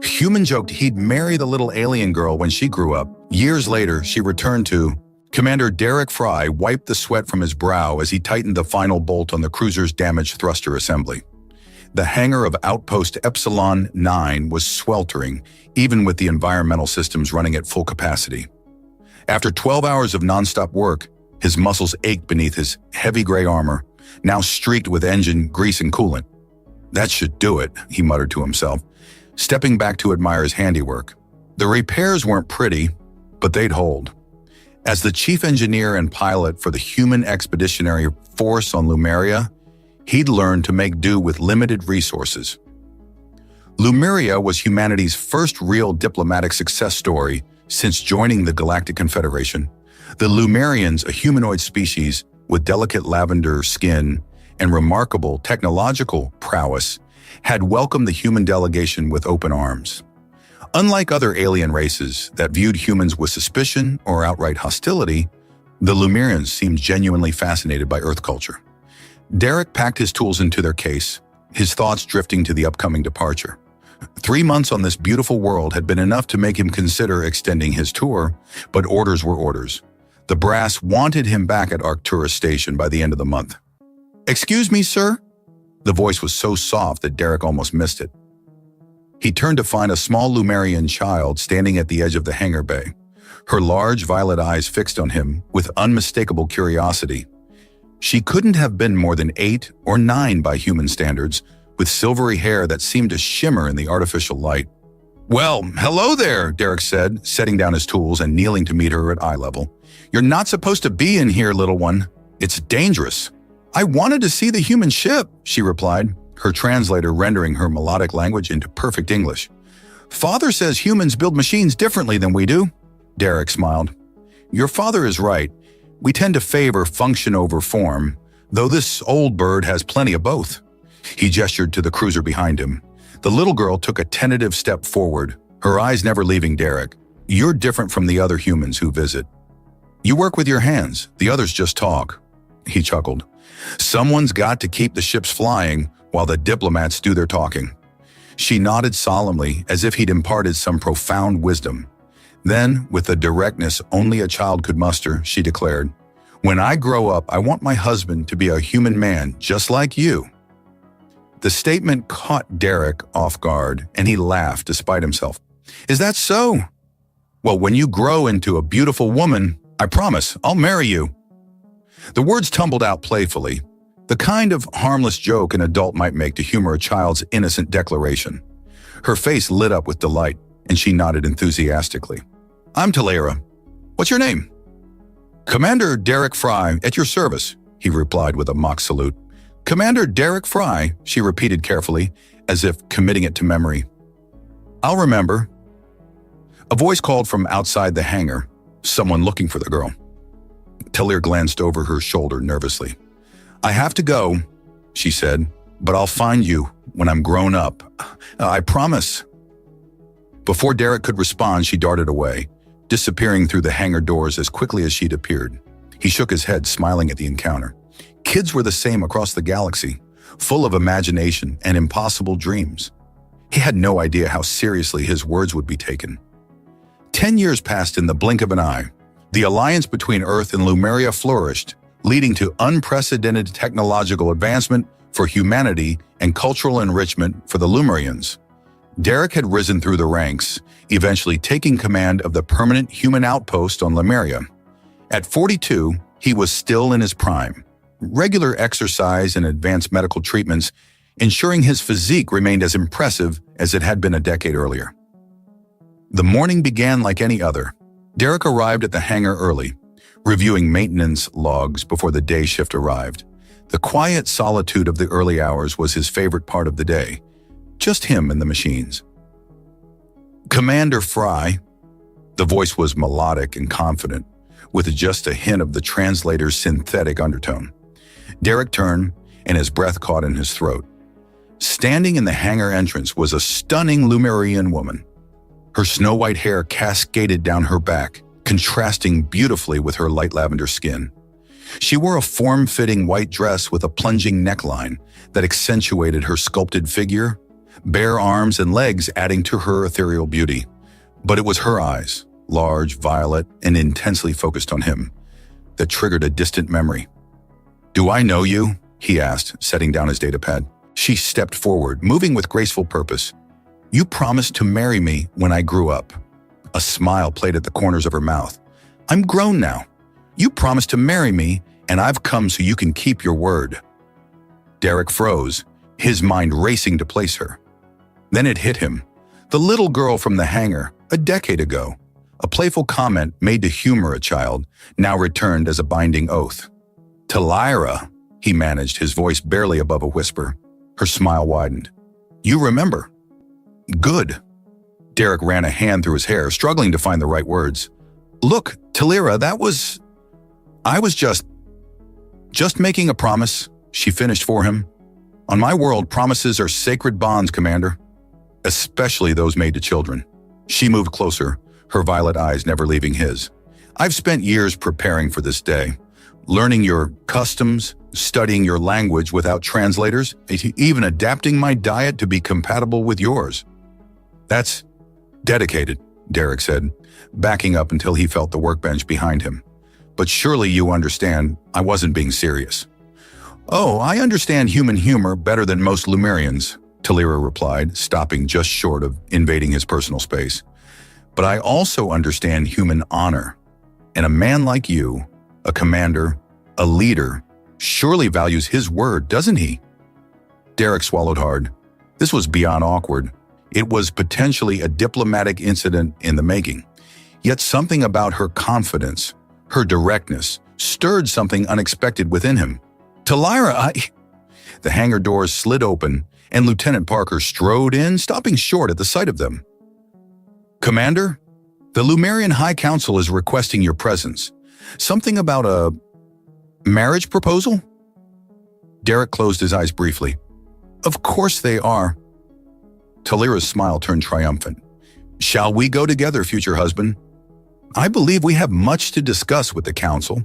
Human joked he'd marry the little alien girl when she grew up. Years later, she returned to. Commander Derek Fry wiped the sweat from his brow as he tightened the final bolt on the cruiser's damaged thruster assembly. The hangar of Outpost Epsilon 9 was sweltering, even with the environmental systems running at full capacity. After 12 hours of nonstop work, his muscles ached beneath his heavy gray armor, now streaked with engine grease and coolant. "That should do it," he muttered to himself, stepping back to admire his handiwork. The repairs weren't pretty, but they'd hold. As the chief engineer and pilot for the human expeditionary force on Lumeria, he'd learned to make do with limited resources. Lumeria was humanity's first real diplomatic success story since joining the Galactic Confederation. The Lumerians, a humanoid species with delicate lavender skin and remarkable technological prowess, had welcomed the human delegation with open arms. Unlike other alien races that viewed humans with suspicion or outright hostility, the Lumerians seemed genuinely fascinated by Earth culture. Derek packed his tools into their case, his thoughts drifting to the upcoming departure. 3 months on this beautiful world had been enough to make him consider extending his tour, but orders were orders. The brass wanted him back at Arcturus Station by the end of the month. "Excuse me, sir?" The voice was so soft that Derek almost missed it. He turned to find a small Lumerian child standing at the edge of the hangar bay, her large violet eyes fixed on him with unmistakable curiosity. She couldn't have been more than 8 or 9 by human standards, with silvery hair that seemed to shimmer in the artificial light. "Well, hello there," Derek said, setting down his tools and kneeling to meet her at eye level. "You're not supposed to be in here, little one. It's dangerous." "I wanted to see the human ship," she replied, her translator rendering her melodic language into perfect English. "Father says humans build machines differently than we do." Derek smiled. "Your father is right. We tend to favor function over form, though this old bird has plenty of both." He gestured to the cruiser behind him. The little girl took a tentative step forward, her eyes never leaving Derek. "You're different from the other humans who visit. You work with your hands, the others just talk." He chuckled. "Someone's got to keep the ships flying while the diplomats do their talking." She nodded solemnly as if he'd imparted some profound wisdom. Then, with the directness only a child could muster, she declared, "When I grow up, I want my husband to be a human man just like you." The statement caught Derek off guard, and he laughed despite himself. "Is that so? Well, when you grow into a beautiful woman, I promise I'll marry you." The words tumbled out playfully, the kind of harmless joke an adult might make to humor a child's innocent declaration. Her face lit up with delight, and she nodded enthusiastically. "I'm Tyra. What's your name?" "Commander Derek Fry, at your service," he replied with a mock salute. "Commander Derek Fry," she repeated carefully, as if committing it to memory. "I'll remember." A voice called from outside the hangar, someone looking for the girl. Tyra glanced over her shoulder nervously. "I have to go," she said, "but I'll find you when I'm grown up. I promise." Before Derek could respond, she darted away, disappearing through the hangar doors as quickly as she'd appeared. He shook his head, smiling at the encounter. Kids were the same across the galaxy, full of imagination and impossible dreams. He had no idea how seriously his words would be taken. 10 years passed in the blink of an eye. The alliance between Earth and Lumeria flourished, leading to unprecedented technological advancement for humanity and cultural enrichment for the Lumerians. Derek had risen through the ranks, eventually taking command of the permanent human outpost on Lumeria. At 42, he was still in his prime. Regular exercise and advanced medical treatments ensuring his physique remained as impressive as it had been a decade earlier. The morning began like any other. Derek arrived at the hangar early, reviewing maintenance logs before the day shift arrived. The quiet solitude of the early hours was his favorite part of the day. Just him and the machines. "Commander Fry." The voice was melodic and confident, with just a hint of the translator's synthetic undertone. Derek turned, and his breath caught in his throat. Standing in the hangar entrance was a stunning Lumerian woman. Her snow-white hair cascaded down her back, contrasting beautifully with her light lavender skin. She wore a form-fitting white dress with a plunging neckline that accentuated her sculpted figure, bare arms and legs adding to her ethereal beauty. But it was her eyes, large, violet, and intensely focused on him, that triggered a distant memory. "Do I know you?" he asked, setting down his datapad. She stepped forward, moving with graceful purpose. "You promised to marry me when I grew up." A smile played at the corners of her mouth. "I'm grown now. You promised to marry me, and I've come so you can keep your word." Derek froze, his mind racing to place her. Then it hit him. The little girl from the hangar, a decade ago. A playful comment made to humor a child, now returned as a binding oath. "Tyra," he managed, his voice barely above a whisper. Her smile widened. "You remember?" "Good." Derek ran a hand through his hair, struggling to find the right words. "Look, Tyra, I was just making a promise," she finished for him. "On my world, promises are sacred bonds, Commander. Especially those made to children." She moved closer, her violet eyes never leaving his. "I've spent years preparing for this day, learning your customs, studying your language without translators, even adapting my diet to be compatible with yours." "That's dedicated," Derek said, backing up until he felt the workbench behind him. "But surely you understand I wasn't being serious." "Oh, I understand human humor better than most Lumerians," Tyra replied, stopping just short of invading his personal space. "But I also understand human honor. And a man like you, a commander, a leader, surely values his word, doesn't he?" Derek swallowed hard. This was beyond awkward. It was potentially a diplomatic incident in the making. Yet something about her confidence, her directness, stirred something unexpected within him. "Tyra, The hangar doors slid open, and Lieutenant Parker strode in, stopping short at the sight of them. "Commander, the Lumerian High Council is requesting your presence. Something about a marriage proposal?" Derek closed his eyes briefly. "Of course they are." Tyra's smile turned triumphant. "Shall we go together, future husband? I believe we have much to discuss with the council."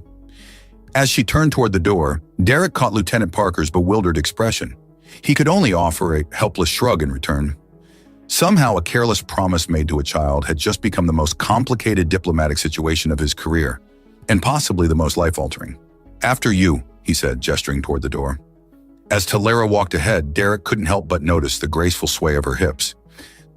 As she turned toward the door, Derek caught Lieutenant Parker's bewildered expression. He could only offer a helpless shrug in return. Somehow, a careless promise made to a child had just become the most complicated diplomatic situation of his career, and possibly the most life-altering. "After you," he said, gesturing toward the door. As Tyra walked ahead, Derek couldn't help but notice the graceful sway of her hips.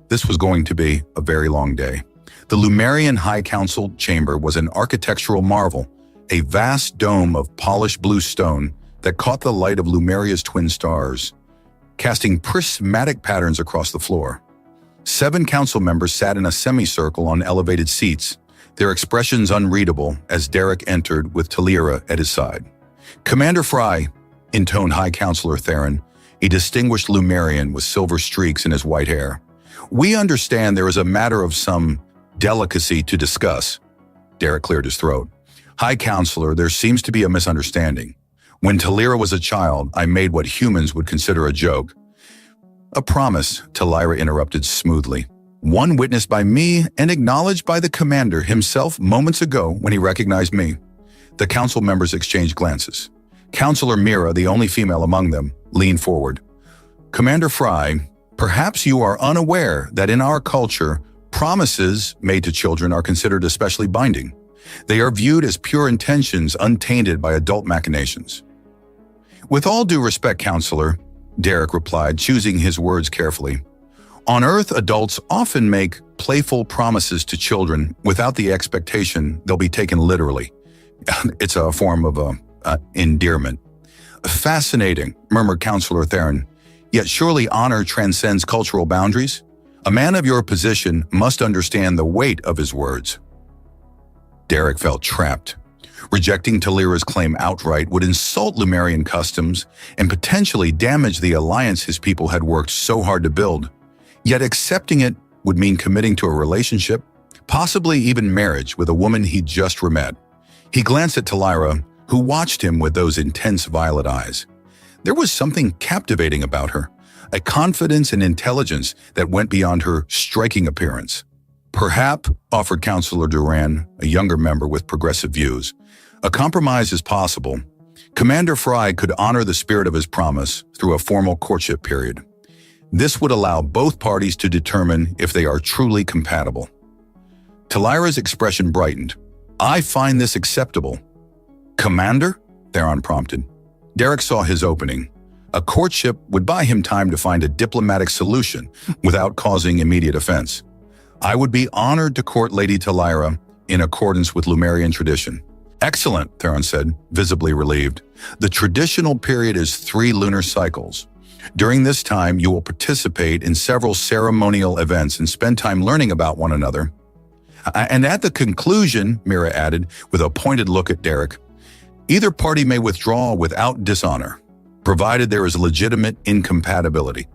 This was going to be a very long day. The Lumerian High Council chamber was an architectural marvel, a vast dome of polished blue stone that caught the light of Lumeria's twin stars, casting prismatic patterns across the floor. 7 council members sat in a semicircle on elevated seats, their expressions unreadable as Derek entered with Tyra at his side. "Commander Fry," intoned High Counselor Theron, a distinguished Lumerian with silver streaks in his white hair. "We understand there is a matter of some delicacy to discuss." Derek cleared his throat. "High Counselor, there seems to be a misunderstanding. When Tyra was a child, I made what humans would consider a joke." "A promise," Tyra interrupted smoothly. "One witnessed by me and acknowledged by the commander himself moments ago when he recognized me." The council members exchanged glances. Counselor Mira, the only female among them, leaned forward. "Commander Fry, perhaps you are unaware that in our culture, promises made to children are considered especially binding. They are viewed as pure intentions untainted by adult machinations." "With all due respect, Counselor," Derek replied, choosing his words carefully. "On Earth, adults often make playful promises to children without the expectation they'll be taken literally. It's a form of endearment." "Fascinating," murmured Counselor Theron. "Yet surely honor transcends cultural boundaries. A man of your position must understand the weight of his words." Derek felt trapped. Rejecting Tyra's claim outright would insult Lumerian customs and potentially damage the alliance his people had worked so hard to build. Yet accepting it would mean committing to a relationship, possibly even marriage, with a woman he'd just met. He glanced at Tyra, who watched him with those intense violet eyes. There was something captivating about her, a confidence and intelligence that went beyond her striking appearance. "Perhaps," offered Counselor Duran, a younger member with progressive views, "a compromise is possible. Commander Fry could honor the spirit of his promise through a formal courtship period. This would allow both parties to determine if they are truly compatible. Tyra's expression brightened. "I find this acceptable." "Commander?" Theron prompted. Derek saw his opening. A courtship would buy him time to find a diplomatic solution without causing immediate offense. "I would be honored to court Lady Tyra in accordance with Lumerian tradition." "Excellent," Theron said, visibly relieved. "The traditional period is 3 lunar cycles. During this time, you will participate in several ceremonial events and spend time learning about one another. And at the conclusion," Mira added, with a pointed look at Derek, "either party may withdraw without dishonor, provided there is legitimate incompatibility."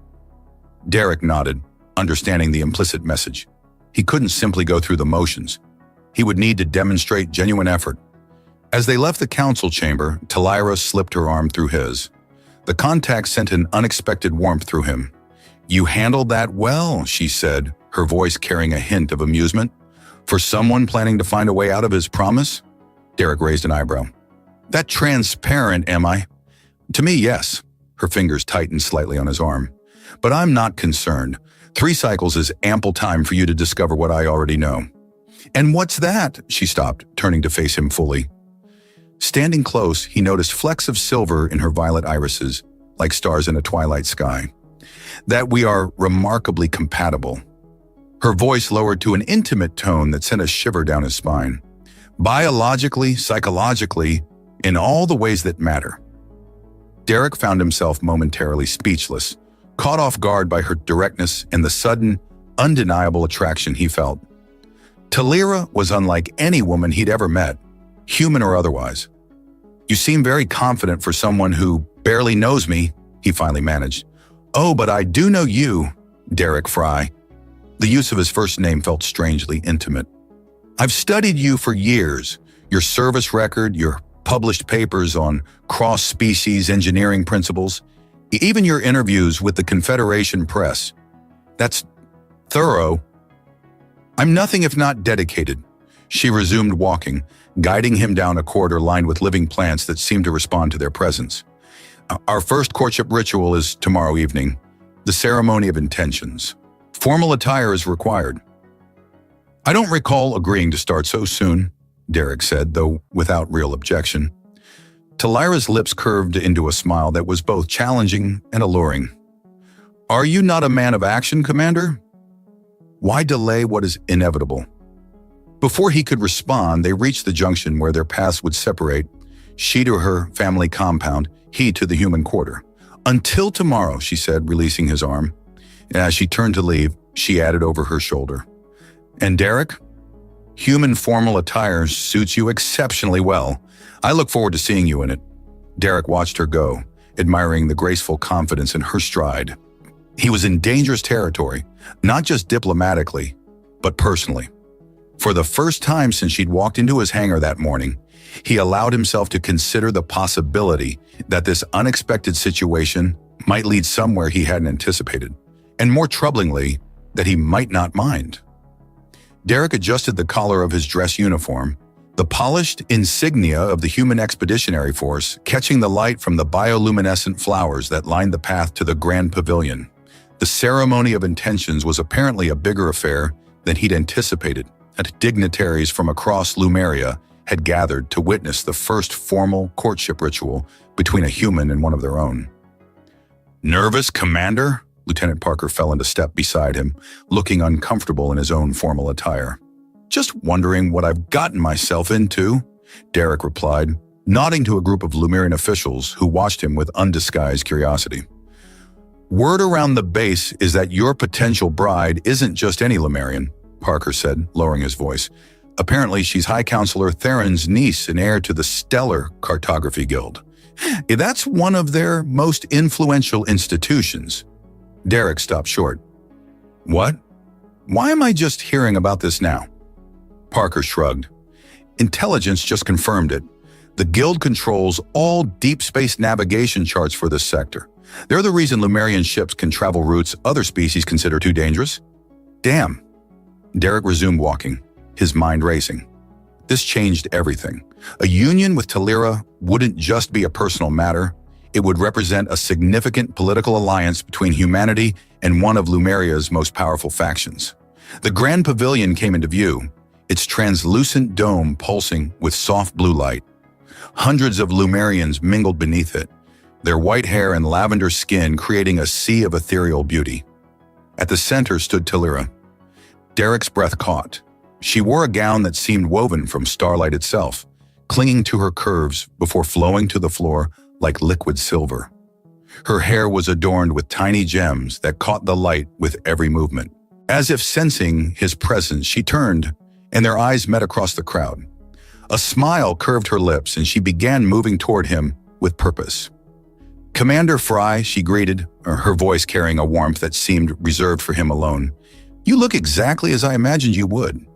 Derek nodded, understanding the implicit message. He couldn't simply go through the motions. He would need to demonstrate genuine effort. As they left the council chamber, Tyra slipped her arm through his. The contact sent an unexpected warmth through him. "You handled that well," she said, her voice carrying a hint of amusement. "For someone planning to find a way out of his promise?" Derek raised an eyebrow. "That transparent, am I?" "To me, yes." Her fingers tightened slightly on his arm. "But I'm not concerned. 3 cycles is ample time for you to discover what I already know." "And what's that?" She stopped, turning to face him fully. Standing close, he noticed flecks of silver in her violet irises, like stars in a twilight sky. "That we are remarkably compatible." Her voice lowered to an intimate tone that sent a shiver down his spine. "Biologically, psychologically, in all the ways that matter." Derek found himself momentarily speechless, caught off guard by her directness and the sudden, undeniable attraction he felt. Tyra was unlike any woman he'd ever met, human or otherwise. "You seem very confident for someone who barely knows me," he finally managed. "Oh, but I do know you, Derek Fry." The use of his first name felt strangely intimate. "I've studied you for years, your service record, your published papers on cross-species engineering principles, even your interviews with the Confederation Press. That's thorough." "I'm nothing if not dedicated." She resumed walking, guiding him down a corridor lined with living plants that seemed to respond to their presence. "Our first courtship ritual is tomorrow evening, the ceremony of intentions. Formal attire is required." "I don't recall agreeing to start so soon," Derek said, though without real objection. Tyra's lips curved into a smile that was both challenging and alluring. "Are you not a man of action, Commander? Why delay what is inevitable?" Before he could respond, they reached the junction where their paths would separate, she to her family compound, he to the human quarter. "Until tomorrow," she said, releasing his arm. As she turned to leave, she added over her shoulder, "And Derek? Human formal attire suits you exceptionally well. I look forward to seeing you in it." Derek watched her go, admiring the graceful confidence in her stride. He was in dangerous territory, not just diplomatically, but personally. For the first time since she'd walked into his hangar that morning, he allowed himself to consider the possibility that this unexpected situation might lead somewhere he hadn't anticipated, and more troublingly, that he might not mind. Derek adjusted the collar of his dress uniform, the polished insignia of the human expeditionary force catching the light from the bioluminescent flowers that lined the path to the grand pavilion. The ceremony of intentions was apparently a bigger affair than he'd anticipated, and dignitaries from across Lumeria had gathered to witness the first formal courtship ritual between a human and one of their own. "Nervous, Commander?" Lieutenant Parker fell into step beside him, looking uncomfortable in his own formal attire. "Just wondering what I've gotten myself into," Derek replied, nodding to a group of Lumerian officials who watched him with undisguised curiosity. "Word around the base is that your potential bride isn't just any Lumerian," Parker said, lowering his voice. "Apparently she's High Counselor Theron's niece and heir to the Stellar Cartography Guild. That's one of their most influential institutions." Derek stopped short. "What? Why am I just hearing about this now?" Parker shrugged. "Intelligence just confirmed it. The Guild controls all deep space navigation charts for this sector. They're the reason Lumerian ships can travel routes other species consider too dangerous." "Damn." Derek resumed walking, his mind racing. This changed everything. A union with Tyra wouldn't just be a personal matter, It would represent a significant political alliance between humanity and one of Lumeria's most powerful factions. The Grand Pavilion came into view, its translucent dome pulsing with soft blue light. Hundreds of Lumerians mingled beneath it, their white hair and lavender skin creating a sea of ethereal beauty. At the center stood Tyra. Derek's breath caught. She wore a gown that seemed woven from starlight itself, clinging to her curves before flowing to the floor like liquid silver. Her hair was adorned with tiny gems that caught the light with every movement. As if sensing his presence, she turned, and their eyes met across the crowd. A smile curved her lips, and she began moving toward him with purpose. "Commander Fry," she greeted, her voice carrying a warmth that seemed reserved for him alone. "You look exactly as I imagined you would."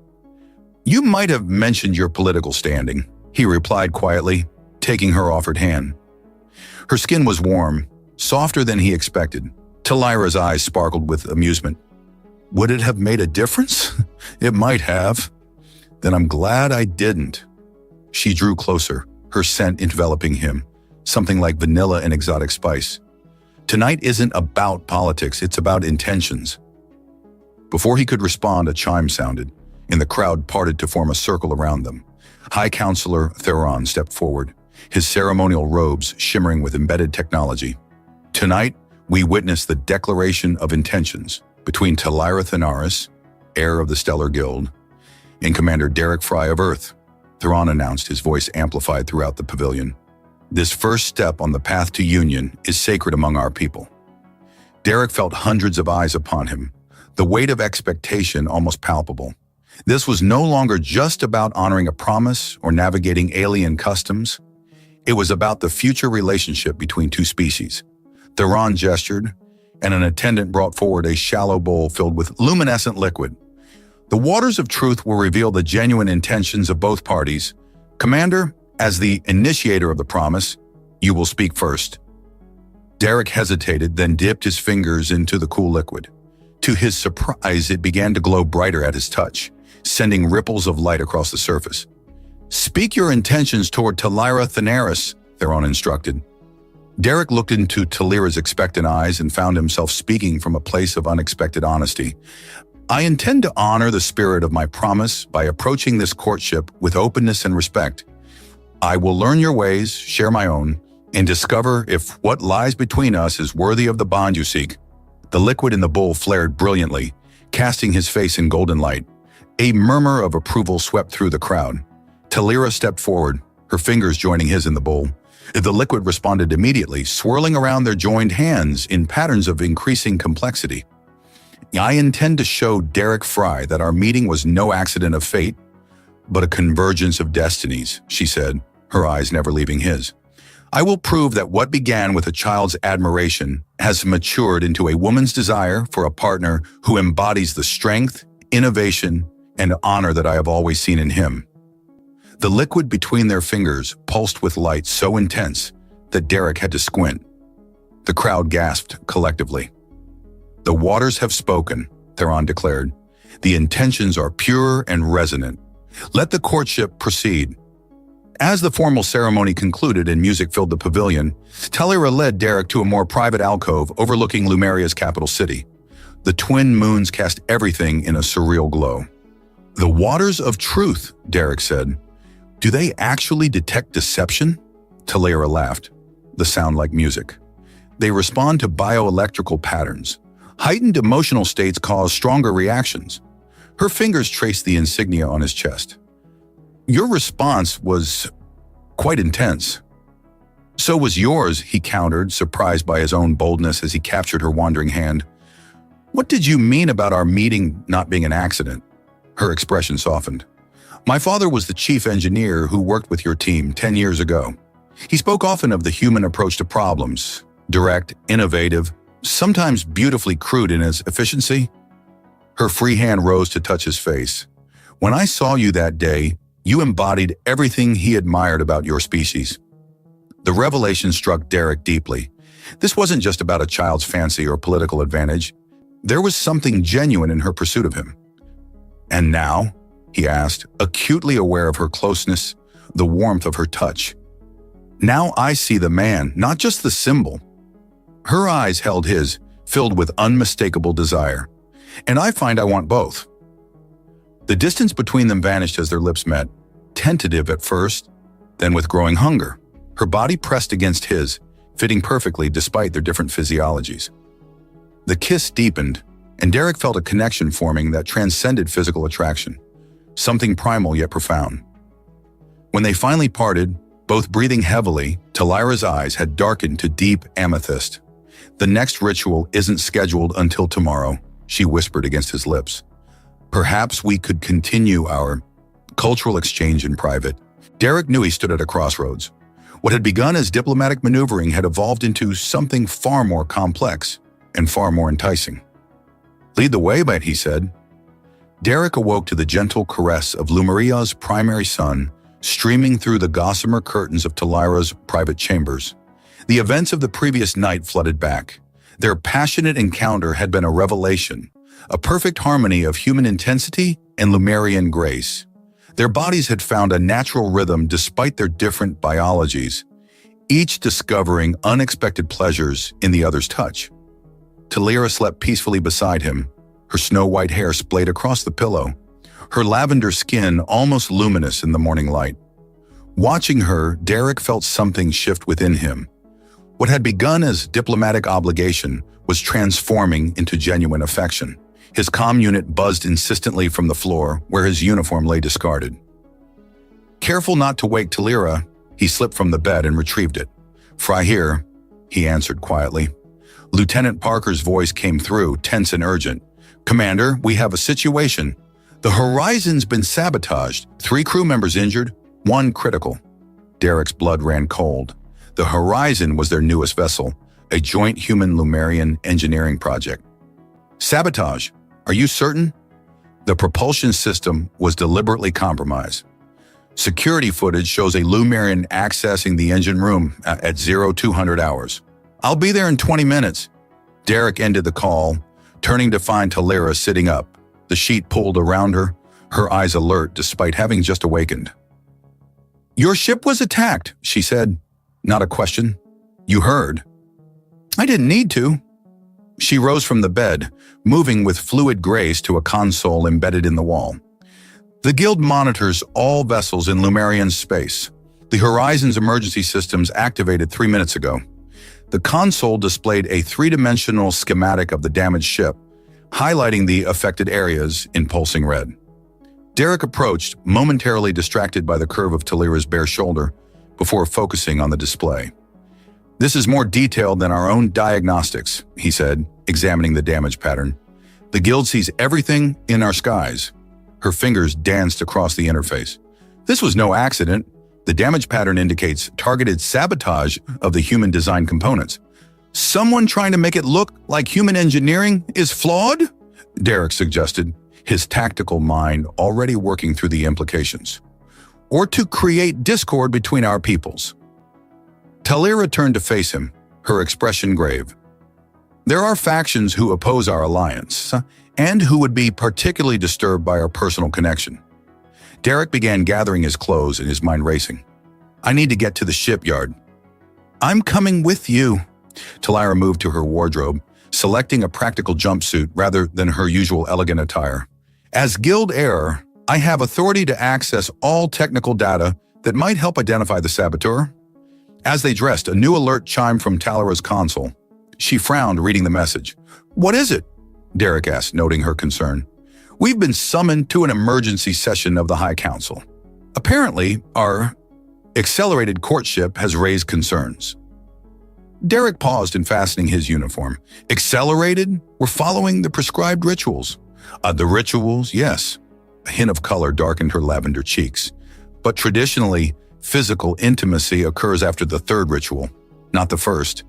"You might have mentioned your political standing," he replied quietly, taking her offered hand. Her skin was warm, softer than he expected. Tyra's eyes sparkled with amusement. "Would it have made a difference?" "It might have." "Then I'm glad I didn't." She drew closer, her scent enveloping him, something like vanilla and exotic spice. "Tonight isn't about politics, it's about intentions." Before he could respond, a chime sounded, and the crowd parted to form a circle around them. High Counselor Theron stepped forward, his ceremonial robes shimmering with embedded technology. "Tonight, we witness the declaration of intentions between Tyra Thenaris, heir of the Stellar Guild, and Commander Derek Fry of Earth," Theron announced, his voice amplified throughout the pavilion. "This first step on the path to union is sacred among our people." Derek felt hundreds of eyes upon him, the weight of expectation almost palpable. This was no longer just about honoring a promise or navigating alien customs. It was about the future relationship between two species. Theron gestured, and an attendant brought forward a shallow bowl filled with luminescent liquid. "The waters of truth will reveal the genuine intentions of both parties. Commander, as the initiator of the promise, you will speak first." Derek hesitated, then dipped his fingers into the cool liquid. To his surprise, it began to glow brighter at his touch, sending ripples of light across the surface. "Speak your intentions toward Tyra Thenaris," Theron instructed. Derek looked into Tyra's expectant eyes and found himself speaking from a place of unexpected honesty. "I intend to honor the spirit of my promise by approaching this courtship with openness and respect. I will learn your ways, share my own, and discover if what lies between us is worthy of the bond you seek." The liquid in the bowl flared brilliantly, casting his face in golden light. A murmur of approval swept through the crowd. Tyra stepped forward, her fingers joining his in the bowl. The liquid responded immediately, swirling around their joined hands in patterns of increasing complexity. "I intend to show Derek Fry that our meeting was no accident of fate, but a convergence of destinies," she said, her eyes never leaving his. "I will prove that what began with a child's admiration has matured into a woman's desire for a partner who embodies the strength, innovation, and honor that I have always seen in him." The liquid between their fingers pulsed with light so intense that Derek had to squint. The crowd gasped collectively. "The waters have spoken," Theron declared. "The intentions are pure and resonant. Let the courtship proceed." As the formal ceremony concluded and music filled the pavilion, Tyra led Derek to a more private alcove overlooking Lumeria's capital city. The twin moons cast everything in a surreal glow. "The waters of truth," Derek said. "Do they actually detect deception?" Tyra laughed, the sound like music. "They respond to bioelectrical patterns. Heightened emotional states cause stronger reactions." Her fingers traced the insignia on his chest. "Your response was quite intense." "So was yours," he countered, surprised by his own boldness as he captured her wandering hand. "What did you mean about our meeting not being an accident?" Her expression softened. "My father was the chief engineer who worked with your team 10 years ago. He spoke often of the human approach to problems, direct, innovative, sometimes beautifully crude in its efficiency." Her free hand rose to touch his face. "When I saw you that day, you embodied everything he admired about your species." The revelation struck Derek deeply. This wasn't just about a child's fancy or political advantage. There was something genuine in her pursuit of him. "And now?" he asked, acutely aware of her closeness, the warmth of her touch. Now I see the man, not just the symbol. Her eyes held his, filled with unmistakable desire. And I find I want both. The distance between them vanished as their lips met, tentative at first, then with growing hunger. Her body pressed against his, fitting perfectly despite their different physiologies. The kiss deepened, and Derek felt a connection forming that transcended physical attraction, something primal yet profound. When they finally parted, both breathing heavily, Tyra's eyes had darkened to deep amethyst. "The next ritual isn't scheduled until tomorrow," she whispered against his lips. "Perhaps we could continue our cultural exchange in private." Derek knew he stood at a crossroads. What had begun as diplomatic maneuvering had evolved into something far more complex and far more enticing. "Lead the way, mate," he said. Derek awoke to the gentle caress of Lumeria's primary sun streaming through the gossamer curtains of Tyra's private chambers. The events of the previous night flooded back. Their passionate encounter had been a revelation, a perfect harmony of human intensity and Lumerian grace. Their bodies had found a natural rhythm despite their different biologies, each discovering unexpected pleasures in the other's touch. Tyra slept peacefully beside him, her snow-white hair splayed across the pillow, her lavender skin almost luminous in the morning light. Watching her, Derek felt something shift within him. What had begun as diplomatic obligation was transforming into genuine affection. His comm unit buzzed insistently from the floor, where his uniform lay discarded. Careful not to wake Tyra, he slipped from the bed and retrieved it. "Fry here," he answered quietly. Lieutenant Parker's voice came through, tense and urgent. "Commander, we have a situation. The Horizon's been sabotaged. 3 crew members injured, 1 critical." Derek's blood ran cold. The Horizon was their newest vessel, a joint human-Lumerian engineering project. "Sabotage? Are you certain?" The propulsion system was deliberately compromised. Security footage shows a Lumerian accessing the engine room at 0200 hours. "I'll be there in 20 minutes. Derek ended the call, turning to find Tyra sitting up, the sheet pulled around her, her eyes alert despite having just awakened. "Your ship was attacked," she said. Not a question. "You heard." "I didn't need to." She rose from the bed, moving with fluid grace to a console embedded in the wall. "The Guild monitors all vessels in Lumerian space. The Horizon's emergency systems activated 3 minutes ago." The console displayed a 3-dimensional schematic of the damaged ship, highlighting the affected areas in pulsing red. Derek approached, momentarily distracted by the curve of Tyra's bare shoulder, before focusing on the display. "This is more detailed than our own diagnostics," he said, examining the damage pattern. "The Guild sees everything in our skies." Her fingers danced across the interface. "This was no accident. The damage pattern indicates targeted sabotage of the human design components. Someone trying to make it look like human engineering is flawed?" Derek suggested, his tactical mind already working through the implications. "Or to create discord between our peoples." Tyra turned to face him, her expression grave. "There are factions who oppose our alliance, and who would be particularly disturbed by our personal connection." Derek began gathering his clothes and his mind racing. "I need to get to the shipyard." "I'm coming with you." Tyra moved to her wardrobe, selecting a practical jumpsuit rather than her usual elegant attire. "As Guild heir, I have authority to access all technical data that might help identify the saboteur." As they dressed, a new alert chimed from Tyra's console. She frowned, reading the message. "What is it?" Derek asked, noting her concern. "We've been summoned to an emergency session of the High Council. Apparently, our accelerated courtship has raised concerns." Derek paused in fastening his uniform. "Accelerated? We're following the prescribed rituals." "The rituals, yes." A hint of color darkened her lavender cheeks. "But traditionally, physical intimacy occurs after the 3rd ritual, not the 1st.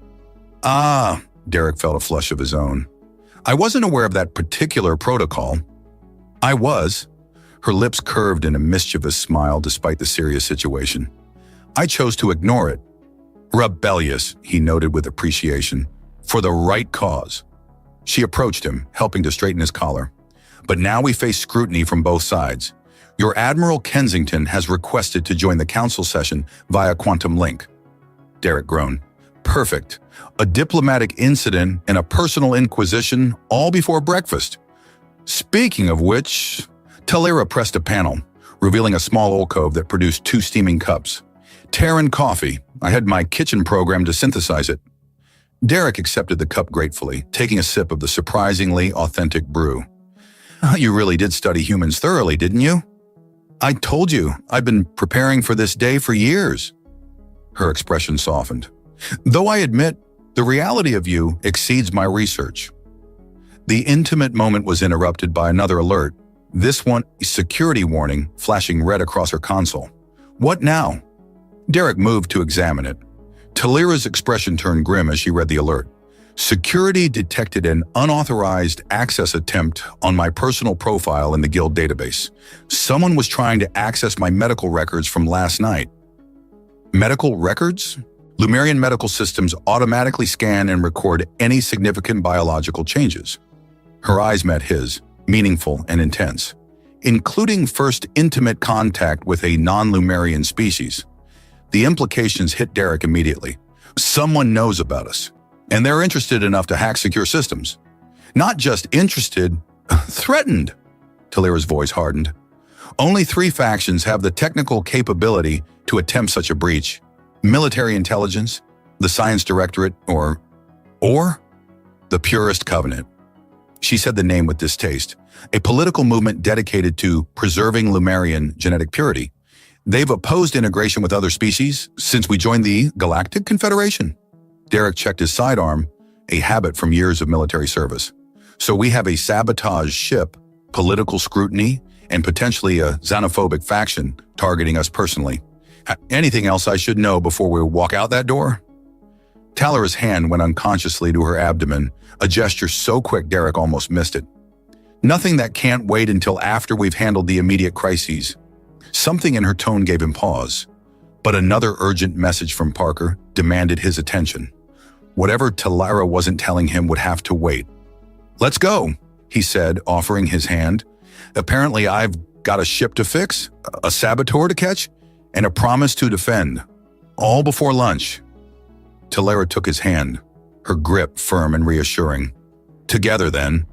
"Ah," Derek felt a flush of his own. "I wasn't aware of that particular protocol." "I was." Her lips curved in a mischievous smile despite the serious situation. "I chose to ignore it." "Rebellious," he noted with appreciation. "For the right cause." She approached him, helping to straighten his collar. "But now we face scrutiny from both sides. Your Admiral Kensington has requested to join the council session via quantum link." Derek groaned. Perfect. A diplomatic incident and a personal inquisition all before breakfast. Speaking of which, Tyra pressed a panel, revealing a small alcove that produced 2 steaming cups. Terran coffee. I had my kitchen program to synthesize it. Derek accepted the cup gratefully, taking a sip of the surprisingly authentic brew. You really did study humans thoroughly, didn't you? I told you, I've been preparing for this day for years. Her expression softened. Though I admit, the reality of you exceeds my research. The intimate moment was interrupted by another alert, this one a security warning flashing red across her console. What now? Derek moved to examine it. Tyra's expression turned grim as she read the alert. Security detected an unauthorized access attempt on my personal profile in the guild database. Someone was trying to access my medical records from last night. Medical records? Lumerian medical systems automatically scan and record any significant biological changes. Her eyes met his, meaningful and intense, including first intimate contact with a non-Lumerian species. The implications hit Derek immediately. Someone knows about us, and they're interested enough to hack secure systems. Not just interested, threatened. Tyra's voice hardened. Only 3 factions have the technical capability to attempt such a breach. Military intelligence, the Science Directorate, or the Purist Covenant. She said the name with distaste. A political movement dedicated to preserving Lumerian genetic purity. They've opposed integration with other species since we joined the Galactic Confederation. Derek checked his sidearm, a habit from years of military service. So we have a sabotage ship, political scrutiny, and potentially a xenophobic faction targeting us personally. Anything else I should know before we walk out that door? Tyra's hand went unconsciously to her abdomen, a gesture so quick Derek almost missed it. Nothing that can't wait until after we've handled the immediate crises. Something in her tone gave him pause, but another urgent message from Parker demanded his attention. Whatever Tyra wasn't telling him would have to wait. Let's go, he said, offering his hand. Apparently I've got a ship to fix, a saboteur to catch, and a promise to defend, all before lunch. Tyra took his hand, her grip firm and reassuring. Together then.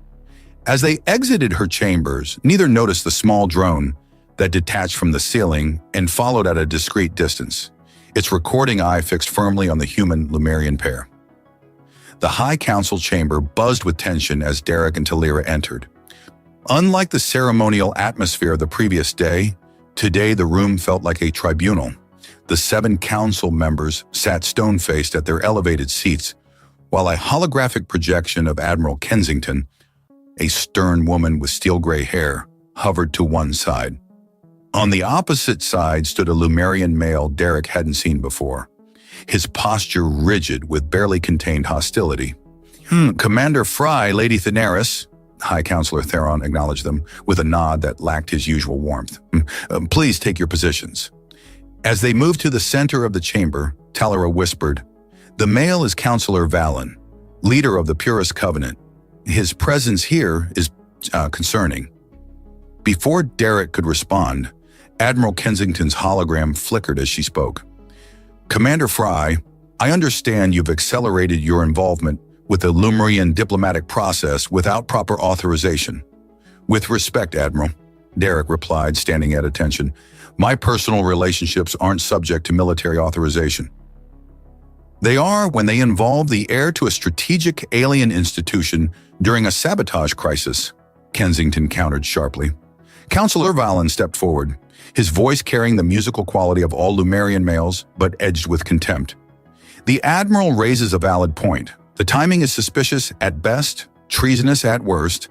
As they exited her chambers, neither noticed the small drone that detached from the ceiling and followed at a discreet distance, its recording eye fixed firmly on the human Lumerian pair. The High Council chamber buzzed with tension as Derek and Tyra entered. Unlike the ceremonial atmosphere of the previous day, today the room felt like a tribunal. The 7 council members sat stone-faced at their elevated seats, while a holographic projection of Admiral Kensington, a stern woman with steel-gray hair, hovered to one side. On the opposite side stood a Lumerian male Derek hadn't seen before, his posture rigid with barely contained hostility. Commander Fry, Lady Tyra, High Counselor Theron acknowledged them with a nod that lacked his usual warmth. Please take your positions. As they moved to the center of the chamber, Tyra whispered, The male is Counselor Valen, leader of the Purist Covenant. His presence here is concerning. Before Derek could respond, Admiral Kensington's hologram flickered as she spoke. Commander Fry, I understand you've accelerated your involvement with the Lumerian diplomatic process without proper authorization. With respect, Admiral, Derek replied, standing at attention. My personal relationships aren't subject to military authorization. They are when they involve the heir to a strategic alien institution during a sabotage crisis, Kensington countered sharply. Counselor Valen stepped forward, his voice carrying the musical quality of all Lumerian males, but edged with contempt. The Admiral raises a valid point. The timing is suspicious at best, treasonous at worst.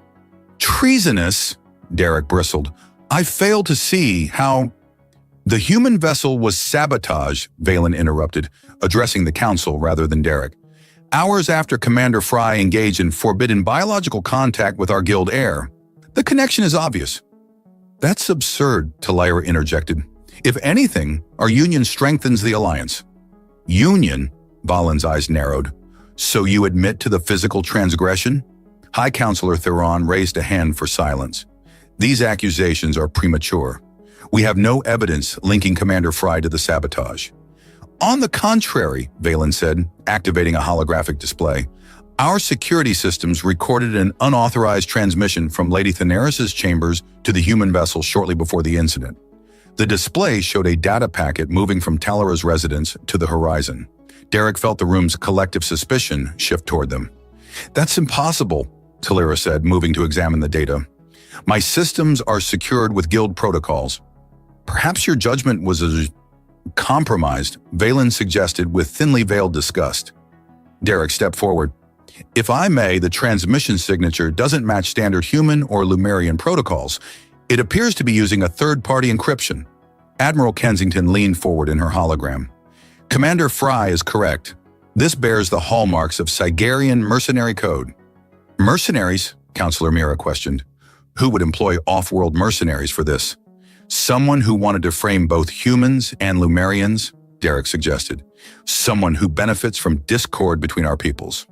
Treasonous? Derek bristled. I fail to see how... The human vessel was sabotage, Valen interrupted, addressing the council rather than Derek. Hours after Commander Fry engaged in forbidden biological contact with our guild heir. The connection is obvious. That's absurd, Tyra interjected. If anything, our union strengthens the alliance. Union? Valen's eyes narrowed. So you admit to the physical transgression? High Counselor Theron raised a hand for silence. These accusations are premature. We have no evidence linking Commander Fry to the sabotage. On the contrary, Valen said, activating a holographic display. Our security systems recorded an unauthorized transmission from Lady Tyra's chambers to the human vessel shortly before the incident. The display showed a data packet moving from Tyra's residence to the horizon. Derek felt the room's collective suspicion shift toward them. That's impossible, Tyra said, moving to examine the data. My systems are secured with guild protocols. Perhaps your judgment was compromised, Valen suggested with thinly veiled disgust. Derek stepped forward. If I may, the transmission signature doesn't match standard human or Lumerian protocols. It appears to be using a third-party encryption. Admiral Kensington leaned forward in her hologram. Commander Fry is correct. This bears the hallmarks of Sigarian mercenary code. Mercenaries? Counselor Mira questioned. Who would employ off-world mercenaries for this? Someone who wanted to frame both humans and Lumerians, Derek suggested. Someone who benefits from discord between our peoples.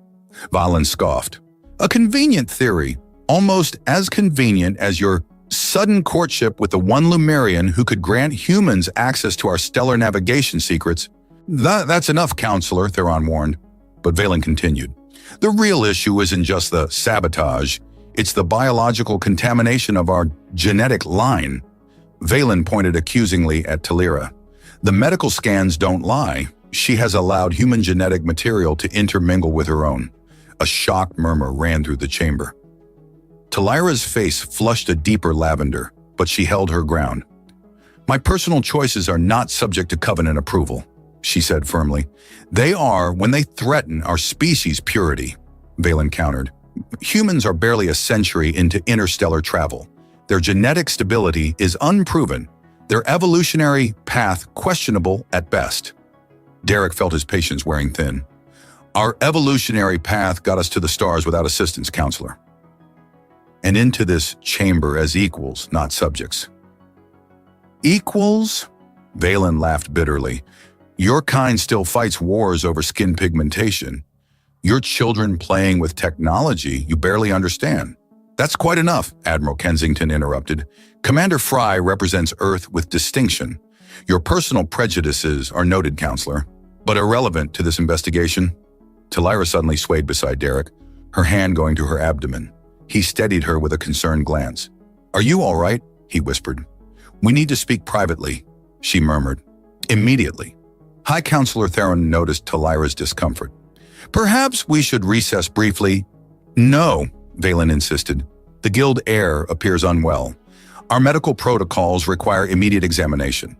Valen scoffed. A convenient theory, almost as convenient as your sudden courtship with the one Lumerian who could grant humans access to our stellar navigation secrets. That's enough, Counselor, Theron warned. But Valen continued. The real issue isn't just the sabotage, it's the biological contamination of our genetic line. Valen pointed accusingly at Tyra. The medical scans don't lie. She has allowed human genetic material to intermingle with her own. A shocked murmur ran through the chamber. Tyra's face flushed a deeper lavender, but she held her ground. My personal choices are not subject to covenant approval, she said firmly. They are when they threaten our species' purity, Valen countered. Humans are barely a century into interstellar travel. Their genetic stability is unproven, their evolutionary path questionable at best. Derek felt his patience wearing thin. Our evolutionary path got us to the stars without assistance, Counselor. And into this chamber as equals, not subjects. Equals? Valen laughed bitterly. Your kind still fights wars over skin pigmentation. Your children playing with technology you barely understand. That's quite enough, Admiral Kensington interrupted. Commander Fry represents Earth with distinction. Your personal prejudices are noted, Counselor, but irrelevant to this investigation. Tyra suddenly swayed beside Derek, her hand going to her abdomen. He steadied her with a concerned glance. Are you all right? He whispered. We need to speak privately, she murmured. Immediately. High Counselor Theron noticed Tyra's discomfort. Perhaps we should recess briefly. No, Valen insisted. The guild heir appears unwell. Our medical protocols require immediate examination.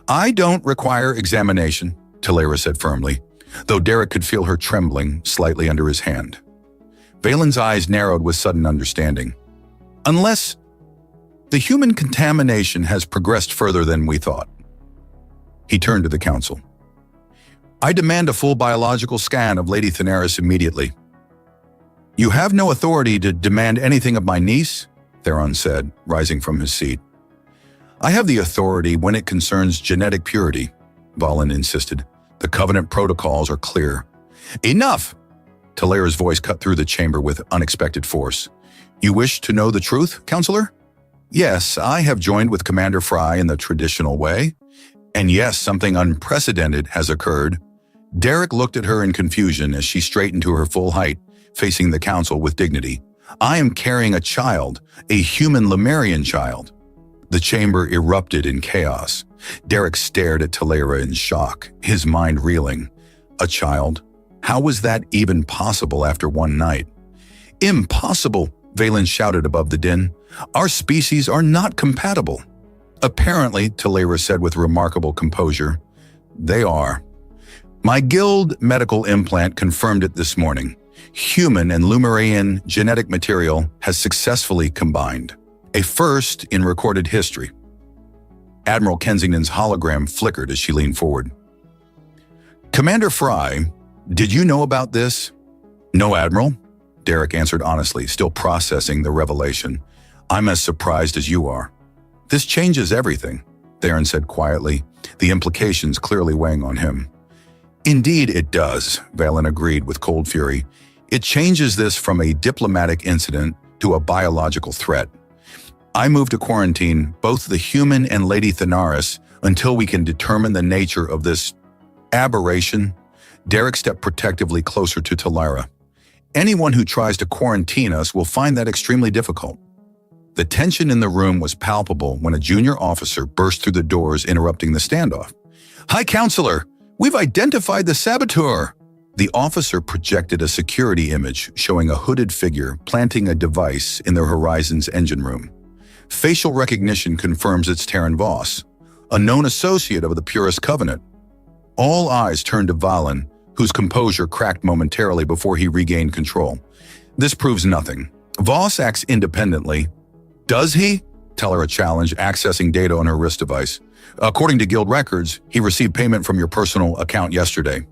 I don't require examination, Tyra said firmly, though Derek could feel her trembling slightly under his hand. Valen's eyes narrowed with sudden understanding. Unless the human contamination has progressed further than we thought. He turned to the council. I demand a full biological scan of Lady Tyra immediately. You have no authority to demand anything of my niece, Theron said, rising from his seat. I have the authority when it concerns genetic purity, Valen insisted. The covenant protocols are clear. Enough! Tyra's voice cut through the chamber with unexpected force. You wish to know the truth, Counselor? Yes, I have joined with Commander Fry in the traditional way. And yes, something unprecedented has occurred. Derek looked at her in confusion as she straightened to her full height, facing the council with dignity. I am carrying a child, a human Lumerian child. The chamber erupted in chaos. Derek stared at Tyra in shock, his mind reeling. A child? How was that even possible after one night? Impossible, Valen shouted above the din. Our species are not compatible. Apparently, Tyra said with remarkable composure, they are. My guild medical implant confirmed it this morning. Human and Lumerian genetic material has successfully combined. A first in recorded history. Admiral Kensington's hologram flickered as she leaned forward. Commander Fry, did you know about this? No, Admiral, Derek answered honestly, still processing the revelation. I'm as surprised as you are. This changes everything, Theron said quietly, the implications clearly weighing on him. Indeed it does, Valen agreed with cold fury. It changes this from a diplomatic incident to a biological threat. I move to quarantine both the human and Lady Tyra until we can determine the nature of this Aberration. Derek stepped protectively closer to Tyra. Anyone who tries to quarantine us will find that extremely difficult. The tension in the room was palpable when a junior officer burst through the doors, interrupting the standoff. "High Counselor, we've identified the saboteur." The officer projected a security image showing a hooded figure planting a device in their Horizon's engine room. Facial recognition confirms it's Terran Voss, a known associate of the Purist Covenant. All eyes turned to Valen, whose composure cracked momentarily before he regained control. "This proves nothing. Voss acts independently." "Does he?" Tyra challenged, accessing data on her wrist device. "According to Guild records, he received payment from your personal account yesterday."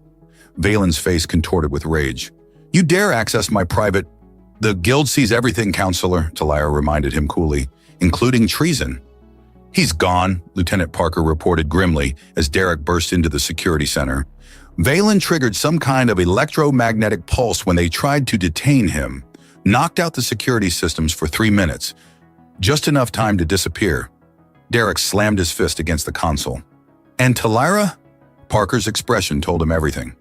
Valen's face contorted with rage. "You dare access my private—" "The Guild sees everything, Counselor," Tyra reminded him coolly, "including treason." "He's gone," Lieutenant Parker reported grimly as Derek burst into the security center. "Valen triggered some kind of electromagnetic pulse when they tried to detain him, knocked out the security systems for 3 minutes. Just enough time to disappear." Derek slammed his fist against the console. "And Tyra?" Parker's expression told him everything.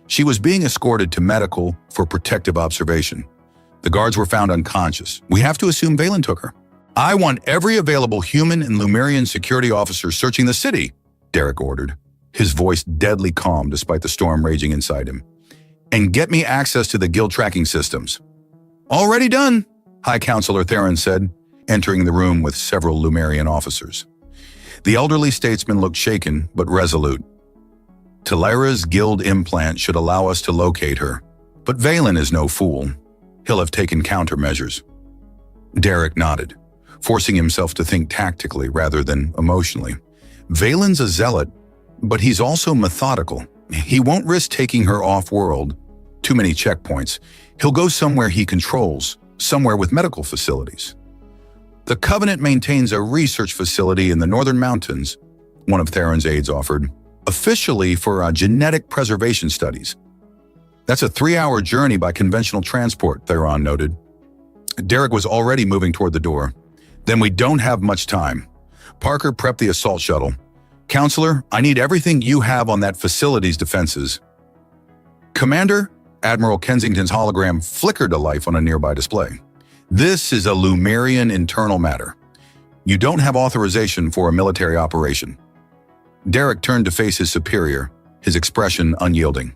"She was being escorted to medical for protective observation. The guards were found unconscious. We have to assume Valen took her." "I want every available human and Lumerian security officer searching the city," Derek ordered, his voice deadly calm despite the storm raging inside him. "And get me access to the Guild tracking systems." "Already done," High Counselor Theron said, entering the room with several Lumerian officers. The elderly statesman looked shaken but resolute. "Tyra's Guild implant should allow us to locate her, but Valen is no fool. He'll have taken countermeasures." Derek nodded, forcing himself to think tactically rather than emotionally. "Valen's a zealot, but he's also methodical. He won't risk taking her off-world. Too many checkpoints. He'll go somewhere he controls, somewhere with medical facilities." "The Covenant maintains a research facility in the Northern Mountains," one of Theron's aides offered, "officially for genetic preservation studies." "That's a 3-hour journey by conventional transport," Theron noted. Derek was already moving toward the door. "Then we don't have much time." Parker prepped the assault shuttle. "Counselor, I need everything you have on that facility's defenses." "Commander?" Admiral Kensington's hologram flickered to life on a nearby display. "This is a Lumerian internal matter. You don't have authorization for a military operation." Derek turned to face his superior, his expression unyielding.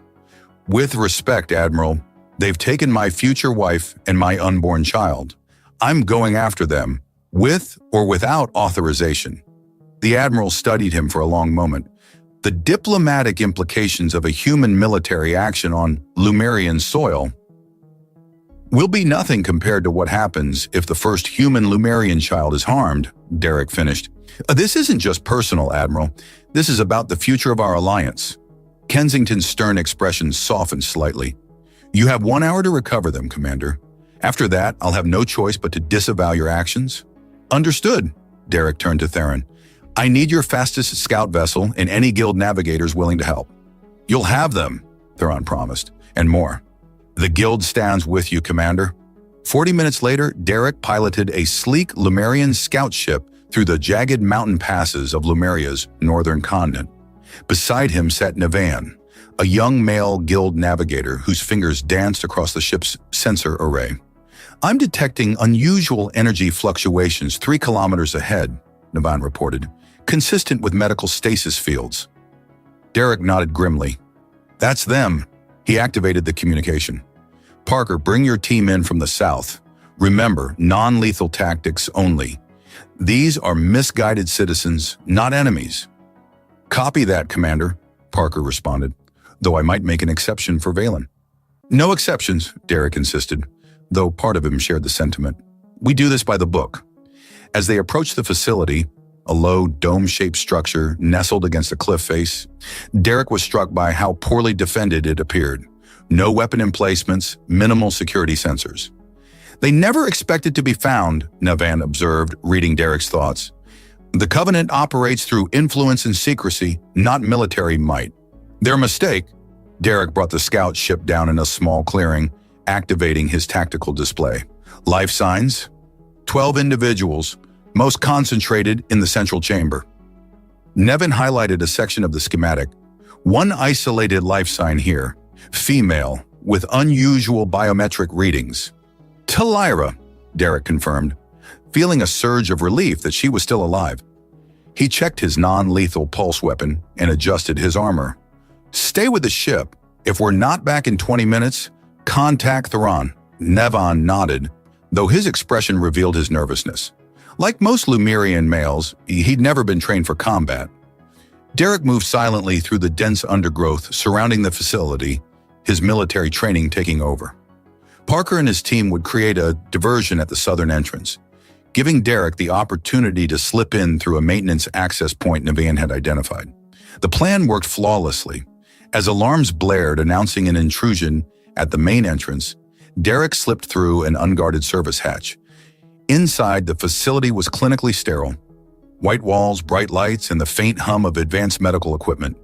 "With respect, Admiral, they've taken my future wife and my unborn child. I'm going after them, with or without authorization." The Admiral studied him for a long moment. "The diplomatic implications of a human military action on Lumerian soil will be nothing compared to what happens if the first human Lumerian child is harmed," Derek finished. "This isn't just personal, Admiral. This is about the future of our alliance." Kensington's stern expression softened slightly. "You have 1 hour to recover them, Commander. After that, I'll have no choice but to disavow your actions." "Understood," Derek turned to Theron. "I need your fastest scout vessel and any Guild navigators willing to help." "You'll have them," Theron promised, "and more. The Guild stands with you, Commander." 40 minutes later, Derek piloted a sleek Lumerian scout ship through the jagged mountain passes of Lumeria's northern continent. Beside him sat Navan, a young male Guild navigator whose fingers danced across the ship's sensor array. "I'm detecting unusual energy fluctuations 3 kilometers ahead," Navan reported, "consistent with medical stasis fields." Derek nodded grimly. "That's them." He activated the communication. "Parker, bring your team in from the south. Remember, non-lethal tactics only. These are misguided citizens, not enemies." "Copy that, Commander," Parker responded, "though I might make an exception for Valen." "No exceptions," Derek insisted, though part of him shared the sentiment. "We do this by the book." As they approached the facility, a low, dome-shaped structure nestled against a cliff face, Derek was struck by how poorly defended it appeared. No weapon emplacements, minimal security sensors. "They never expected to be found," Navan observed, reading Derek's thoughts. "The Covenant operates through influence and secrecy, not military might." "Their mistake." Derek brought the scout ship down in a small clearing, activating his tactical display. "Life signs? 12 individuals, most concentrated in the central chamber." Nevin highlighted a section of the schematic. One isolated life sign here, female, with unusual biometric readings. Tyra, Derek confirmed, feeling a surge of relief that she was still alive. He checked his non-lethal pulse weapon and adjusted his armor. Stay with the ship. If we're not back in 20 minutes, contact Theron. Nevon nodded, though his expression revealed his nervousness. Like most Lumerian males, he'd never been trained for combat. Derek moved silently through the dense undergrowth surrounding the facility, his military training taking over. Parker and his team would create a diversion at the southern entrance, giving Derek the opportunity to slip in through a maintenance access point Nevaeh had identified. The plan worked flawlessly. As alarms blared announcing an intrusion at the main entrance, Derek slipped through an unguarded service hatch. Inside, the facility was clinically sterile. White walls, bright lights, and the faint hum of advanced medical equipment.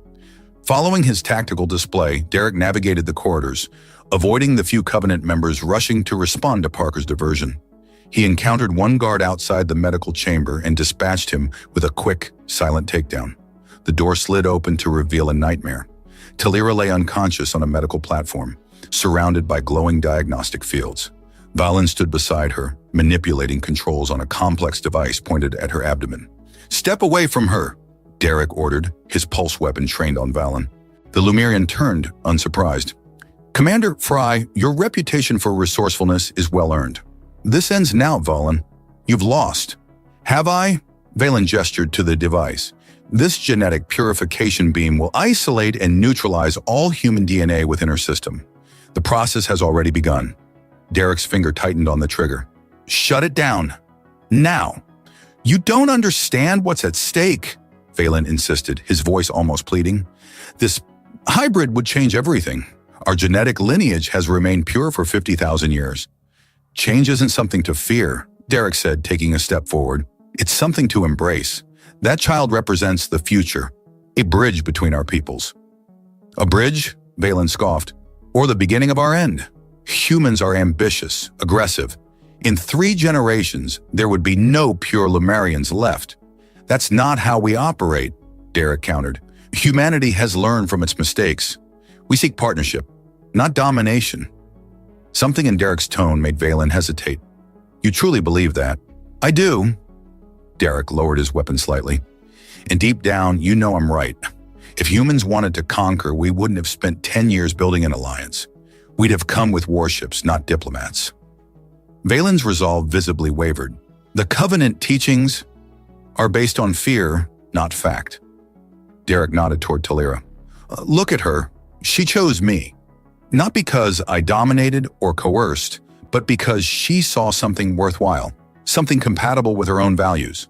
Following his tactical display, Derek navigated the corridors, avoiding the few Covenant members rushing to respond to Parker's diversion. He encountered one guard outside the medical chamber and dispatched him with a quick, silent takedown. The door slid open to reveal a nightmare. Tyra lay unconscious on a medical platform, surrounded by glowing diagnostic fields. Valen stood beside her, manipulating controls on a complex device pointed at her abdomen. "Step away from her," Derek ordered, his pulse weapon trained on Valen. The Lumerian turned, unsurprised. "Commander Fry, your reputation for resourcefulness is well earned. This ends now, Valen. You've lost." "Have I?" Valen gestured to the device. "This genetic purification beam will isolate and neutralize all human DNA within her system. The process has already begun." Derek's finger tightened on the trigger. "Shut it down. Now." "You don't understand what's at stake," Valen insisted, his voice almost pleading. "This hybrid would change everything. Our genetic lineage has remained pure for 50,000 years. Change isn't something to fear," Derek said, taking a step forward. "It's something to embrace. That child represents the future, a bridge between our peoples." "A bridge?" Valen scoffed. "Or the beginning of our end. Humans are ambitious, aggressive. In 3 generations, there would be no pure Lumerians left. That's not how we operate," Derek countered. "Humanity has learned from its mistakes. We seek partnership, not domination." Something in Derek's tone made Valen hesitate. "You truly believe that?" "I do." Derek lowered his weapon slightly. "And deep down, you know I'm right. If humans wanted to conquer, we wouldn't have spent 10 years building an alliance. We'd have come with warships, not diplomats." Valen's resolve visibly wavered. "The Covenant teachings are based on fear, not fact." Derek nodded toward Tyra. "Look at her. She chose me. Not because I dominated or coerced, but because she saw something worthwhile, something compatible with her own values."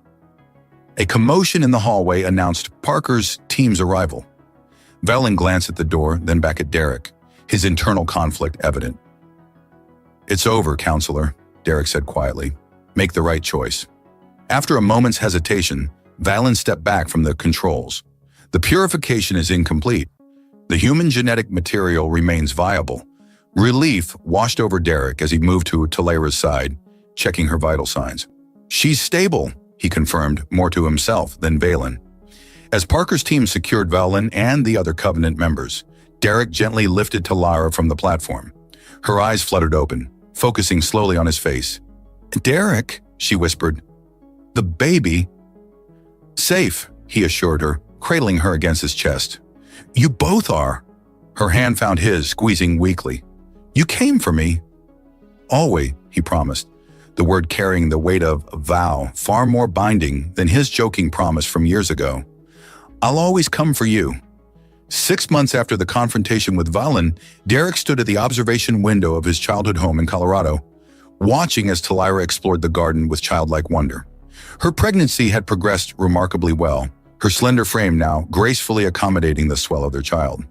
A commotion in the hallway announced Parker's team's arrival. Valen glanced at the door, then back at Derek, his internal conflict evident. "It's over, counselor," Derek said quietly. "Make the right choice." After a moment's hesitation, Valen stepped back from the controls. "The purification is incomplete. The human genetic material remains viable." Relief washed over Derek as he moved to Tyra's side, checking her vital signs. "She's stable," he confirmed, more to himself than Valen. As Parker's team secured Valen and the other Covenant members, Derek gently lifted Tyra from the platform. Her eyes fluttered open, focusing slowly on his face. "Derek," she whispered. "The baby." "Safe," he assured her, cradling her against his chest. "You both are." Her hand found his, squeezing weakly. "You came for me." "Always," he promised, the word carrying the weight of a vow far more binding than his joking promise from years ago. "I'll always come for you." 6 months after the confrontation with Valen, Derek stood at the observation window of his childhood home in Colorado, watching as Tyra explored the garden with childlike wonder. Her pregnancy had progressed remarkably well, her slender frame now gracefully accommodating the swell of their child.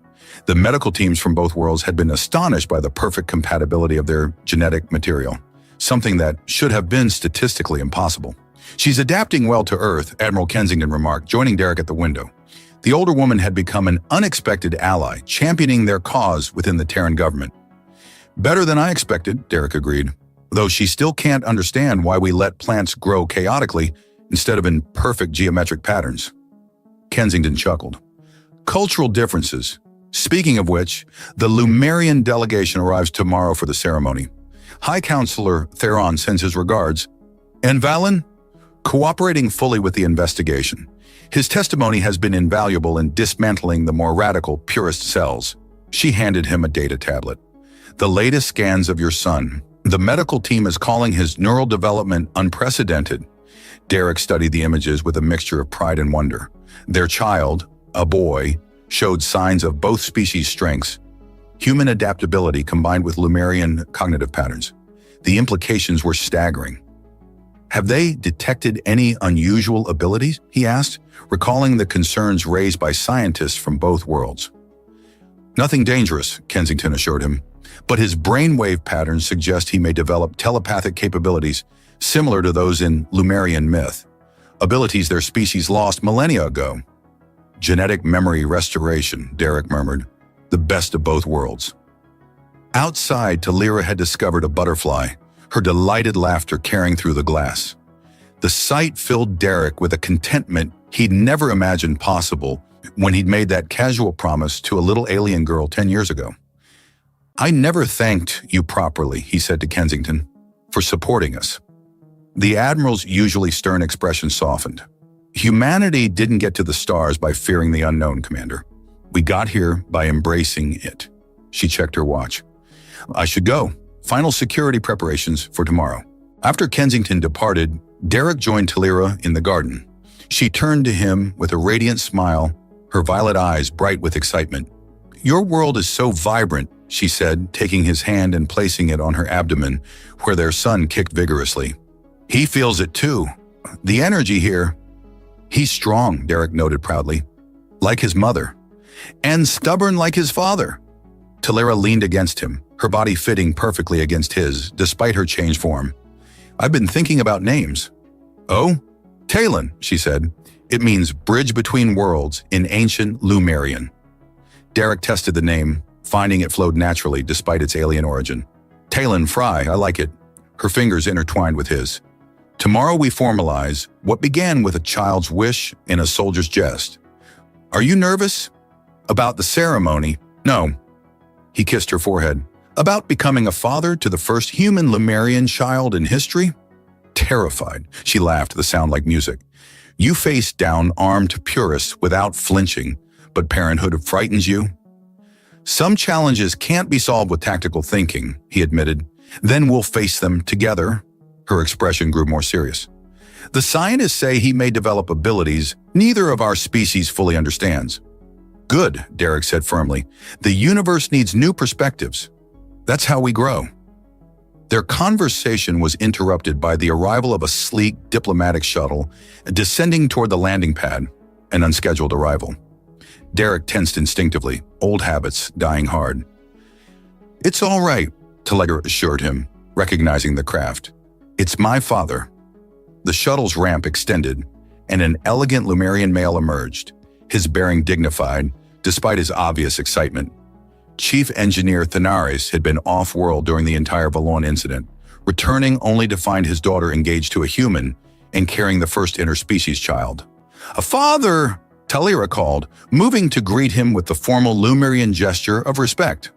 The medical teams from both worlds had been astonished by the perfect compatibility of their genetic material, something that should have been statistically impossible. "She's adapting well to Earth," Admiral Kensington remarked, joining Derek at the window. The older woman had become an unexpected ally, championing their cause within the Terran government. "Better than I expected," Derek agreed, though she still can't understand why we let plants grow chaotically instead of in perfect geometric patterns. Kensington chuckled. Cultural differences. Speaking of which, the Lumerian delegation arrives tomorrow for the ceremony. High Counselor Theron sends his regards. And Valen? Cooperating fully with the investigation. His testimony has been invaluable in dismantling the more radical purist cells. She handed him a data tablet. The latest scans of your son. The medical team is calling his neural development unprecedented. Derek studied the images with a mixture of pride and wonder. Their child, a boy, showed signs of both species' strengths, human adaptability combined with Lumerian cognitive patterns. The implications were staggering. Have they detected any unusual abilities? He asked, recalling the concerns raised by scientists from both worlds. Nothing dangerous, Kensington assured him, but his brainwave patterns suggest he may develop telepathic capabilities similar to those in Lumerian myth, abilities their species lost millennia ago. Genetic memory restoration, Derek murmured, the best of both worlds. Outside, Tyra had discovered a butterfly, her delighted laughter carrying through the glass. The sight filled Derek with a contentment he'd never imagined possible when he'd made that casual promise to a little alien girl 10 years ago. I never thanked you properly, he said to Kensington, for supporting us. The Admiral's usually stern expression softened. Humanity didn't get to the stars by fearing the unknown, Commander. We got here by embracing it. She checked her watch. I should go. Final security preparations for tomorrow. After Kensington departed, Derek joined Tyra in the garden. She turned to him with a radiant smile, her violet eyes bright with excitement. Your world is so vibrant, she said, taking his hand and placing it on her abdomen, where their son kicked vigorously. He feels it too. The energy here. He's strong, Derek noted proudly, like his mother, and stubborn like his father. Tyra leaned against him, her body fitting perfectly against his, despite her changed form. I've been thinking about names. Oh? Talon, she said. It means bridge between worlds in ancient Lumerian. Derek tested the name, finding it flowed naturally despite its alien origin. Talon Fry, I like it. Her fingers intertwined with his. Tomorrow we formalize what began with a child's wish and a soldier's jest. Are you nervous? About the ceremony? No. He kissed her forehead. About becoming a father to the first human Lumerian child in history? Terrified, she laughed, the sound like music. You face down armed purists without flinching, but parenthood frightens you? Some challenges can't be solved with tactical thinking, he admitted. Then we'll face them together. Her expression grew more serious. The scientists say he may develop abilities neither of our species fully understands. Good, Derek said firmly. The universe needs new perspectives. That's how we grow. Their conversation was interrupted by the arrival of a sleek diplomatic shuttle descending toward the landing pad, an unscheduled arrival. Derek tensed instinctively, old habits dying hard. It's all right, Tyra assured him, recognizing the craft. It's my father. The shuttle's ramp extended, and an elegant Lumerian male emerged, his bearing dignified, despite his obvious excitement. Chief Engineer Thanaris had been off-world during the entire Valon incident, returning only to find his daughter engaged to a human and carrying the first interspecies child. A father, Tyra called, moving to greet him with the formal Lumerian gesture of respect.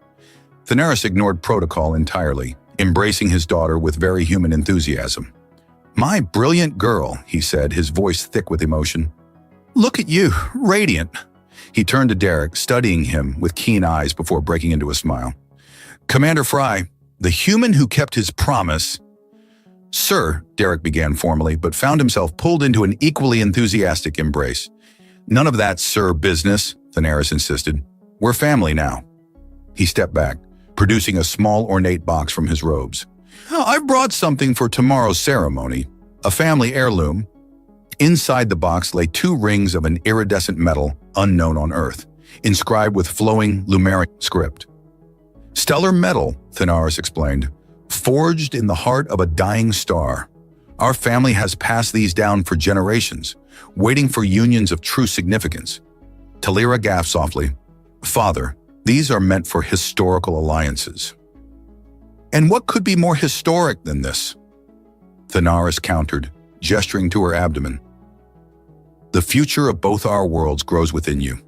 Thanaris ignored protocol entirely, embracing his daughter with very human enthusiasm. My brilliant girl, he said, his voice thick with emotion. Look at you, radiant. He turned to Derek, studying him with keen eyes before breaking into a smile. Commander Fry, the human who kept his promise. Sir, Derek began formally, but found himself pulled into an equally enthusiastic embrace. None of that, sir, business, Thanaris insisted. We're family now. He stepped back, producing a small ornate box from his robes. I've brought something for tomorrow's ceremony, a family heirloom. Inside the box lay 2 rings of an iridescent metal unknown on Earth, inscribed with flowing Lumerian script. Stellar metal, Thanaris explained, forged in the heart of a dying star. Our family has passed these down for generations, waiting for unions of true significance. Tyra gasped softly. Father, these are meant for historical alliances. And what could be more historic than this? Thanaris countered, gesturing to her abdomen. The future of both our worlds grows within you.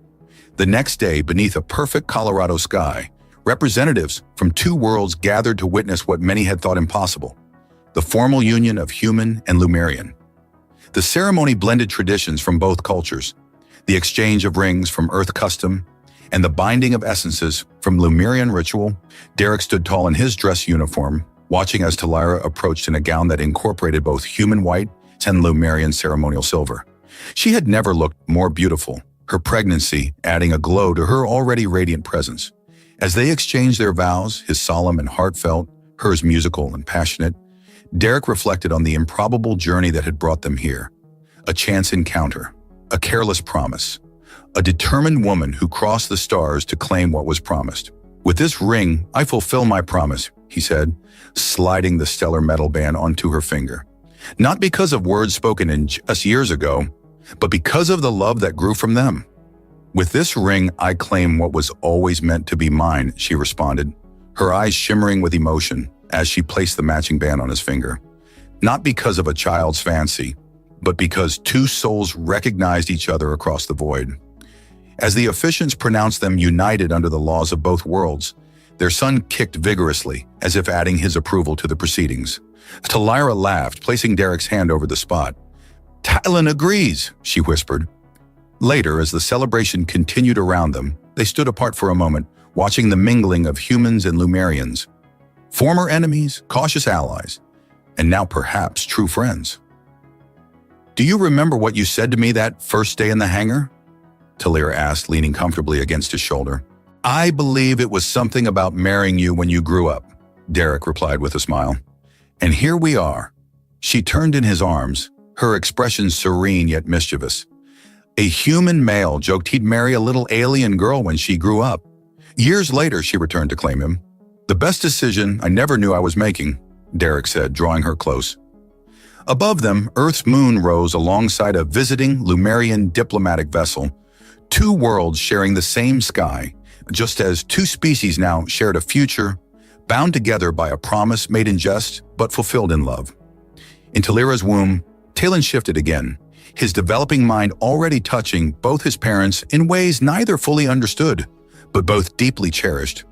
The next day, beneath a perfect Colorado sky, representatives from two worlds gathered to witness what many had thought impossible: the formal union of human and Lemurian. The ceremony blended traditions from both cultures, the exchange of rings from Earth custom, and the binding of essences from Lemurian ritual. Derek stood tall in his dress uniform, watching as Tyra approached in a gown that incorporated both human white and Lemurian ceremonial silver. She had never looked more beautiful, her pregnancy adding a glow to her already radiant presence. As they exchanged their vows, his solemn and heartfelt, hers musical and passionate, Derek reflected on the improbable journey that had brought them here. A chance encounter, a careless promise, a determined woman who crossed the stars to claim what was promised. "With this ring, I fulfill my promise," he said, sliding the stellar metal band onto her finger. "Not because of words spoken in just years ago, but because of the love that grew from them. With this ring, I claim what was always meant to be mine," she responded, her eyes shimmering with emotion as she placed the matching band on his finger. Not because of a child's fancy, but because two souls recognized each other across the void. As the officiants pronounced them united under the laws of both worlds, their son kicked vigorously, as if adding his approval to the proceedings. Tyra laughed, placing Derek's hand over the spot. "Talon agrees," she whispered. Later, as the celebration continued around them, they stood apart for a moment, watching the mingling of humans and Lemurians. Former enemies, cautious allies, and now perhaps true friends. "Do you remember what you said to me that first day in the hangar?" Tyra asked, leaning comfortably against his shoulder. "I believe it was something about marrying you when you grew up," Derek replied with a smile. "And here we are." She turned in his arms, her expression serene yet mischievous. A human male joked he'd marry a little alien girl when she grew up. Years later, she returned to claim him. "The best decision I never knew I was making," Derek said, drawing her close. Above them, Earth's moon rose alongside a visiting Lemurian diplomatic vessel, two worlds sharing the same sky, just as two species now shared a future, bound together by a promise made in jest but fulfilled in love. In Tyra's womb, Talon shifted again, his developing mind already touching both his parents in ways neither fully understood, but both deeply cherished.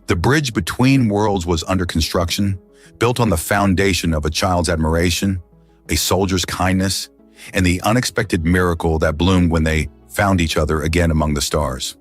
The bridge between worlds was under construction, built on the foundation of a child's admiration, a soldier's kindness, and the unexpected miracle that bloomed when they found each other again among the stars.